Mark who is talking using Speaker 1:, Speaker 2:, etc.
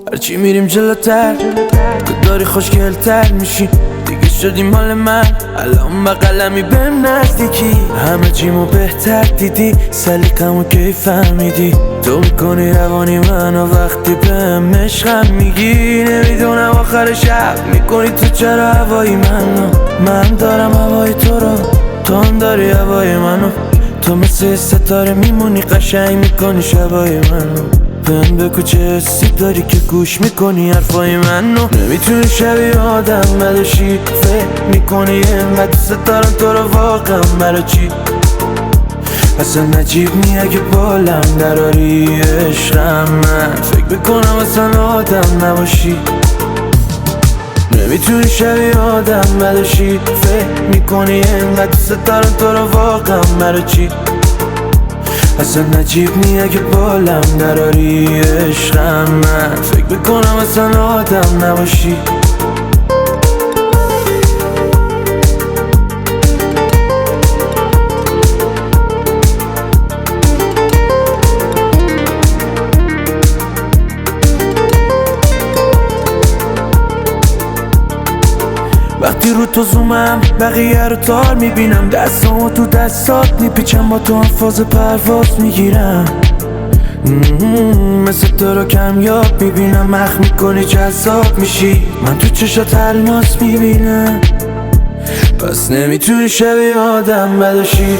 Speaker 1: هرچی میریم جلوتر تو داری خوشگلتر میشی دیگه شدی مال من. الان با قلمی بهم نزدیکی، همه چیمو بهتر دیدی، سلیقمو کی فهمیدی. تو میکنی روانی منو وقتی بهم عشقم میگی. نمیدونم آخر شب میکنی تو چرا هوای منو. من دارم هوای تو رو، تو هم داری هوای منو. تو مثل ستاره میمونی، قشنگ میکنی شبای منو. بهم بگو چه حسی داری که گوش میکنی حرفای منو. نمیتونی شبیه آدم بدشی، فکر میکنی اینقدر دوست دارم تو رو واقعا برا چی؟ اصلا عجیب نی اگه بالم دراری عشقم. من فکر بکنم اصلا آدم نباشی. نمیتونی شبیه آدم بدشی، فکر میکنی اینقدر دوست دارم تو رو واقعا برا چی؟ اصلا عجیب نی اگه بالم دراری عشقم. من فکر بکنم اصلا آدم نباشی. وقتی رو تو زومم بقیه رو تار میبینم، دستامو تو دستات میپیچم، با تو هم فاز پرواز میگیرم. مثل تو رو کمیاب میبینم، مخ میکنی جذاب میشی، من تو چشات الماس میبینم. پس نمیتونی شبیه آدم بدشی.